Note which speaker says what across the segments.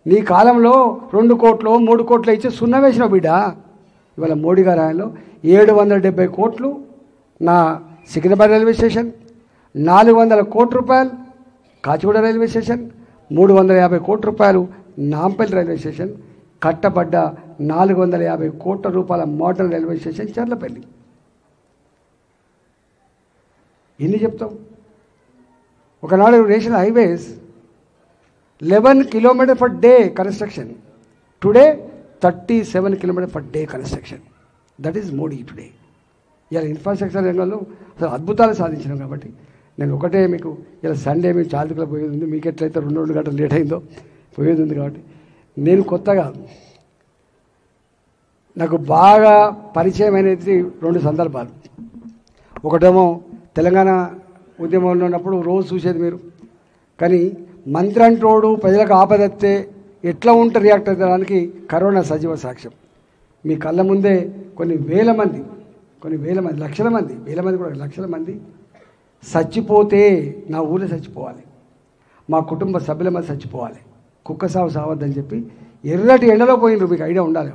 Speaker 1: నీ కాలంలో 2 కోట్లు 3 కోట్లు ఇచ్చి సున్నా వేసిన బిడ్డ. ఇవాళ మోడీ గారి ఆయనలో 770 కోట్లు నా సికింద్రాబాద్ రైల్వే స్టేషన్, 400 కోట్ల రూపాయలు కాచిగూడ రైల్వే స్టేషన్, 350 కోట్ల రూపాయలు నాంపల్లి రైల్వే స్టేషన్, కట్టబడ్డ 450 కోట్ల రూపాయల మోడర్న్ రైల్వే స్టేషన్ చర్లపల్లి. ఎన్ని చెప్తాం? ఒకనాడు national highways 11 kilometers per day construction. Today 37 kilometers per day construction. That is Modi today. ఇలా ఇన్ఫ్రాస్ట్రక్చర్ రంగంలో అసలు అద్భుతాలు సాధించినాం. కాబట్టి నేను ఒకటే మీకు ఇలా సండే మేము చాలుకలో పోయేది ఉంది, మీకు ఎట్లయితే 2 గంటలు లేట్ అయిందో పోయేది ఉంది. కాబట్టి నేను కొత్తగా నాకు బాగా పరిచయం అనేది 2 సందర్భాలు. ఒకటేమో తెలంగాణ ఉద్యమంలో ఉన్నప్పుడు రోజు చూసేది మీరు, కానీ మంత్రి అంటోడు ప్రజలకు ఆపదత్తే ఎట్లా ఉంటే రియాక్ట్ అవ్వడానికి కరోనా సజీవ సాక్ష్యం. మీ కళ్ళ ముందే కొన్ని వేల మంది లక్షల మంది చచ్చిపోతే నా ఊళ్ళో చచ్చిపోవాలి, మా కుటుంబ సభ్యుల మంది చచ్చిపోవాలి, కుక్క సాగు సావద్దని చెప్పి ఎర్రటి ఎండలో పోయినరు. మీకు ఐడియా ఉండాలి.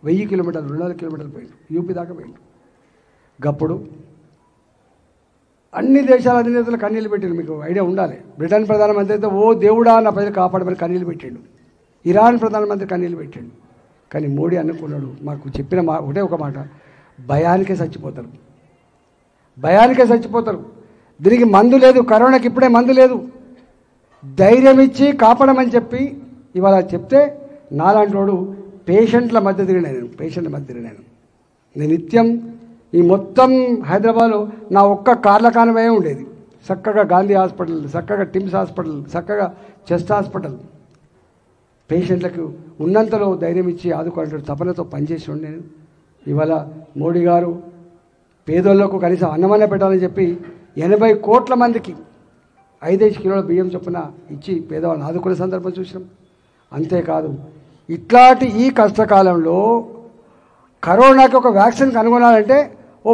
Speaker 1: 1000 కిలోమీటర్లు 200 కిలోమీటర్లు పోయినరు, యూపీ దాకా పోయినరు. గప్పుడు అన్ని దేశాల అధినేతలు కన్నీళ్ళు పెట్టిండు. మీకు ఐడియా ఉండాలి. బ్రిటన్ ప్రధానమంత్రి అయితే ఓ దేవుడా నా ప్రజలు కాపాడమని కన్నీళ్ళు పెట్టిండు. ఇరాన్ ప్రధానమంత్రి కన్నీళ్ళు పెట్టిండు. కానీ మోడీ అనుకున్నాడు, మాకు చెప్పిన ఒకటే ఒక మాట, భయానికే చచ్చిపోతారు. దీనికి మందు లేదు, కరోనాకి ఇప్పుడే మందు లేదు, ధైర్యం ఇచ్చి కాపాడమని చెప్పి ఇవాళ చెప్తే నాలాంటి వాడు పేషెంట్ల మధ్య తిరిగినాను. నేను నిత్యం ఈ మొత్తం హైదరాబాద్లో నా ఒక్క కార్ల కానమే ఉండేది. చక్కగా గాంధీ హాస్పిటల్, చక్కగా టిమ్స్ హాస్పిటల్, చక్కగా చెస్ట్ హాస్పిటల్, పేషెంట్లకు ఉన్నంతలో ధైర్యం ఇచ్చి ఆదుకోవాలంటే తపనతో పనిచేసి నేను. ఇవాళ మోడీ గారు పేదోళ్లకు కనీసం అన్నమన్న పెట్టాలని చెప్పి 80 కోట్ల మందికి 5 కిలోల బియ్యం చొప్పున ఇచ్చి పేదవాళ్ళని ఆదుకునే సందర్భం చూసినాం. అంతేకాదు ఇట్లాంటి ఈ కష్టకాలంలో కరోనాకి ఒక వ్యాక్సిన్ కనుగొనాలంటే ఓ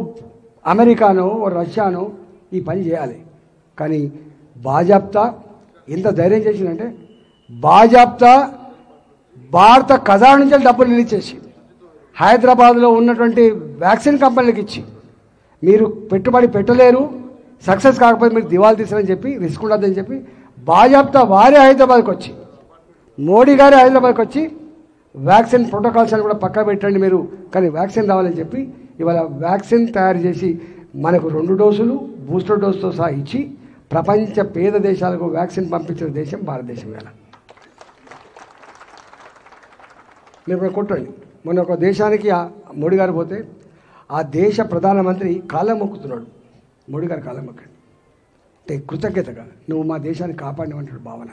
Speaker 1: అమెరికానో ఓ రష్యానో ఈ పని చేయాలి. కానీ బాజాప్తా ఎంత ధైర్యం చేసిందంటే బాజాప్తా భారత ఖజానా నుంచి డబ్బులు రిలీజ్ చేసి హైదరాబాద్లో ఉన్నటువంటి వ్యాక్సిన్ కంపెనీలకు ఇచ్చి మీరు పెట్టుబడి పెట్టలేరు, సక్సెస్ కాకపోతే మీరు దివాళా తీస్తారని చెప్పి రిస్క్ ఉండదని చెప్పి బాజాప్తా వారే హైదరాబాద్కి వచ్చి మోడీ గారే హైదరాబాద్కి వచ్చి వ్యాక్సిన్ ప్రోటోకాల్స్ అని కూడా పక్కా పెట్టండి మీరు, కానీ వ్యాక్సిన్ రావాలని చెప్పి ఇవాళ వ్యాక్సిన్ తయారు చేసి మనకు 2 డోసులు బూస్టర్ డోసుతో సహా ఇచ్చి ప్రపంచ పేద దేశాలకు వ్యాక్సిన్ పంపించిన దేశం భారతదేశం. వేళ మీరు ఇప్పుడు కొట్టండి. మొన్న ఒక దేశానికి మోడీ గారు పోతే ఆ దేశ ప్రధానమంత్రి కాళ్ళ మొక్కుతున్నాడు. మోడీ గారు కాళ్ళ మొక్కండి అంటే కృతజ్ఞతగా నువ్వు మా దేశాన్ని కాపాడినవంటాడు భావన.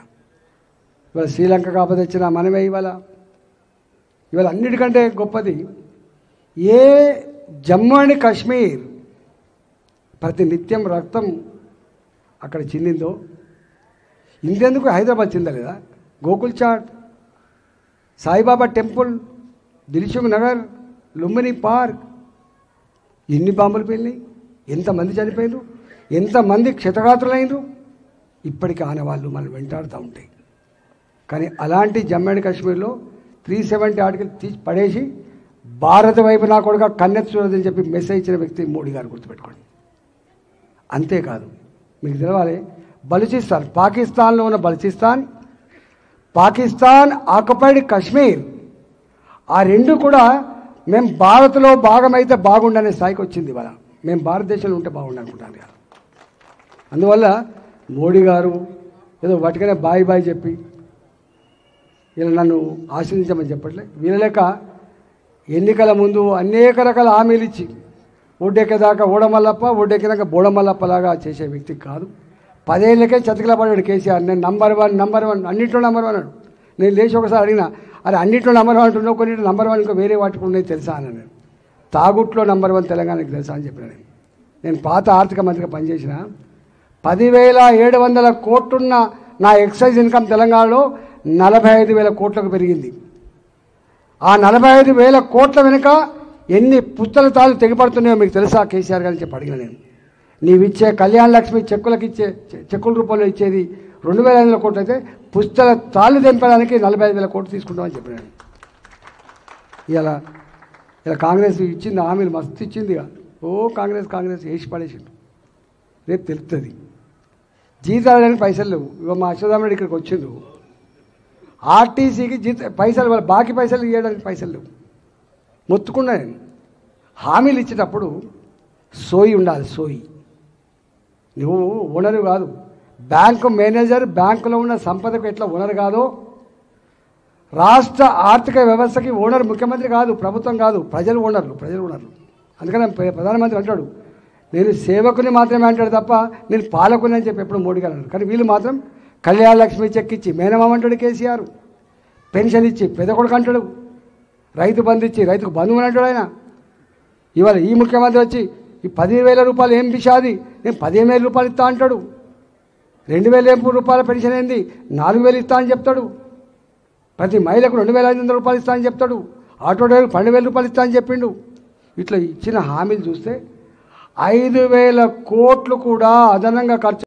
Speaker 1: ఇవాళ శ్రీలంక కాపాదొచ్చిన మనమే ఇవాళ అన్నిటికంటే గొప్పది ఏ జమ్మూ అండ్ కాశ్మీర్ ప్రతి నిత్యం రక్తం అక్కడ చిందిందో ఇంతెందుకు హైదరాబాద్ చిందలేదా? Gokul chat, Saibaba temple, Dilsukh Nagar, Lumbini park, ఎన్ని బాంబులు పేలినాయి, ఎంతమంది చనిపోయినారు, ఎంతమంది క్షతగాత్రులైనరు, ఇప్పటికీ ఆనవాళ్ళు మనం వెంటాడుతూ ఉంటాయి. కానీ అలాంటి జమ్మూ అండ్ కాశ్మీర్లో 370 ఆర్టికల్ తీసి పడేసి భారత వైపు నా కొడుక కన్నెత్తి చూడదని చెప్పి మెసేజ్ ఇచ్చిన వ్యక్తి మోడీ గారు, గుర్తుపెట్టుకోండి. అంతేకాదు మీకు తెలవాలి, బలూచిస్తాన్, పాకిస్తాన్లో ఉన్న బలూచిస్తాన్, పాకిస్తాన్ ఆక్యుపైడ్ కాశ్మీర్, ఆ 2 కూడా మేము భారత్లో భాగమైతే బాగుండనే స్థాయికి వచ్చింది. ఇవాళ మేము భారతదేశంలో ఉంటే బాగుండనుకుంటాను కదా. అందువల్ల మోడీ గారు ఏదో వాటికనే బాయ్ చెప్పి ఇలా నన్ను ఆశ్రయించమని చెప్పట్లే. వీళ్ళలేక ఎన్నికల ముందు అనేక రకాల హామీలు ఇచ్చి ఒడ్డెక్కేదాకా ఓడమల్లప్ప, ఒడ్డెక్కినాక బోడమల్లప్పలాగా చేసే వ్యక్తి కాదు. 10 ఏళ్ళకే చతికిల పడ్డాడు కేసీఆర్. నేను నంబర్ వన్ అన్నింటిలో నంబర్ 1 అన్నాడు. నేను లేచి ఒకసారి అడిగినా, అరే అన్నింటిలో నంబర్ 1 అంటున్నావు, కొన్నింటిలో నంబర్ 1 ఇంకా వేరే వాటికి ఉన్నాయి తెలుసా అని. నేను తాగుట్లో నంబర్ 1 తెలంగాణకి తెలుసా అని చెప్పిన. నేను పాత ఆర్థిక మంత్రిగా పనిచేసిన 10,700 కోట్లున్న నా ఎక్సైజ్ ఇన్కమ్ తెలంగాణలో 45,000 కోట్లకు పెరిగింది. ఆ 45,000 కోట్ల వెనుక ఎన్ని పుస్తల తాళ్ళు తెగిపడుతున్నాయో మీకు తెలుసా కేసీఆర్ గారిని చెప్పి అడిగిన. నేను నీవిచ్చే కళ్యాణ లక్ష్మి చెక్కుల రూపంలో ఇచ్చేది 2,500 కోట్లు అయితే పుస్తల తాళ్ళు తెంపడానికి 45,000 కోట్లు తీసుకుంటామని చెప్పినాడు. ఇలా కాంగ్రెస్ ఇచ్చింది హామీలు మస్తు ఇచ్చింది. కాంగ్రెస్ వేసి పడేసిండు. రేపు తెలుస్తుంది. జీతాలడానికి పైసలు లేవు. ఇక మా అశ్వత్థామరెడ్డి ఇక్కడికి వచ్చిండు. ఆర్టీసీకి పైసలు బాకీ పైసలు ఇవ్వడానికి పైసలు లేవు. మొత్తుకున్నా నేను. హామీలు ఇచ్చేటప్పుడు సోయి ఉండాలి. సోయి. నువ్వు ఓనరు కాదు. బ్యాంకు మేనేజర్ బ్యాంకులో ఉన్న సంపదకు ఎట్లా ఓనర్ కాదో, రాష్ట్ర ఆర్థిక వ్యవస్థకి ఓనర్ ముఖ్యమంత్రి కాదు, ప్రభుత్వం కాదు, ప్రజలు ఓనర్లు. అందుకని ప్రధానమంత్రి అంటాడు, నేను సేవకుని మాత్రమే అంటాడు తప్ప నేను పాలకుని అని చెప్పి ఎప్పుడు మోడీ గారు అన్నారు. కానీ వీళ్ళు మాత్రం కళ్యాణ లక్ష్మి చెక్ ఇచ్చి మేనమామ అంటాడు కేసీఆర్, పెన్షన్ ఇచ్చి పెద్ద కొడుకు అంటాడు, రైతు బంధు ఇచ్చి రైతుకు బంధువుని అంటాడు ఆయన. ఇవాళ ఈ ముఖ్యమంత్రి వచ్చి ఈ 10,000 రూపాయలు ఏం పిషాది, నేను 15,000 రూపాయలు ఇస్తా అంటాడు. 2,000 రూపాయల పెన్షన్ ఏంది 4,000 ఇస్తా అని చెప్తాడు. ప్రతి మహిళకు 2,500 రూపాయలు ఇస్తా అని చెప్తాడు. ఆటో డ్రైవర్కి 12,000 రూపాయలు ఇస్తా అని చెప్పిండు. ఇట్లా ఇచ్చిన హామీలు చూస్తే 5,000 కోట్లు కూడా అదనంగా ఖర్చు